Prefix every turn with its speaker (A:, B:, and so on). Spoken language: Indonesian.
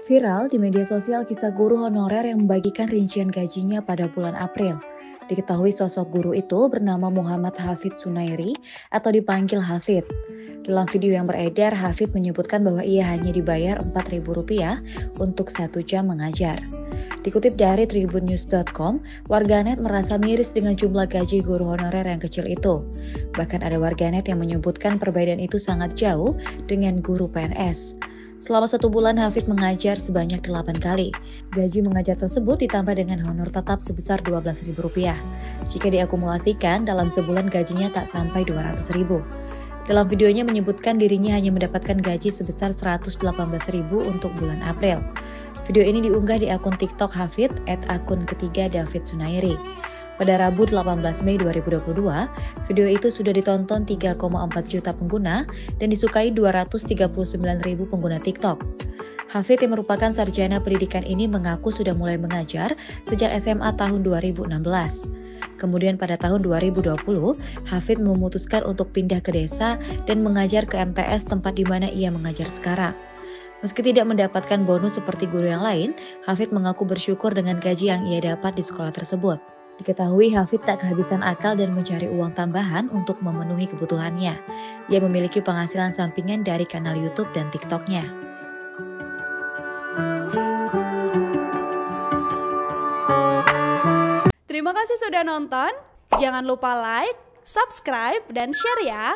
A: Viral di media sosial kisah guru honorer yang membagikan rincian gajinya pada bulan April. Diketahui sosok guru itu bernama Muhammad Hafid Sunairi atau dipanggil Hafid. Dalam video yang beredar, Hafid menyebutkan bahwa ia hanya dibayar Rp4.000 untuk 1 jam mengajar. Dikutip dari tribunnews.com, warganet merasa miris dengan jumlah gaji guru honorer yang kecil itu. Bahkan ada warganet yang menyebutkan perbedaan itu sangat jauh dengan guru PNS. Selama 1 bulan, Hafid mengajar sebanyak 8 kali. Gaji mengajar tersebut ditambah dengan honor tetap sebesar Rp12.000. Jika diakumulasikan, dalam sebulan gajinya tak sampai Rp200.000. Dalam videonya menyebutkan dirinya hanya mendapatkan gaji sebesar Rp118.000 untuk bulan April. Video ini diunggah di akun TikTok Hafid @akun ketiga David Sunairi. Pada Rabu 18 Mei 2022, video itu sudah ditonton 3,4 juta pengguna dan disukai 239.000 pengguna TikTok. Hafid yang merupakan sarjana pendidikan ini mengaku sudah mulai mengajar sejak SMA tahun 2016. Kemudian pada tahun 2020, Hafid memutuskan untuk pindah ke desa dan mengajar ke MTS tempat di mana ia mengajar sekarang. Meski tidak mendapatkan bonus seperti guru yang lain, Hafid mengaku bersyukur dengan gaji yang ia dapat di sekolah tersebut. Diketahui Hafid tak kehabisan akal dan mencari uang tambahan untuk memenuhi kebutuhannya. Ia memiliki penghasilan sampingan dari kanal YouTube dan TikTok-nya.
B: Terima kasih sudah nonton. Jangan lupa like, subscribe, dan share ya.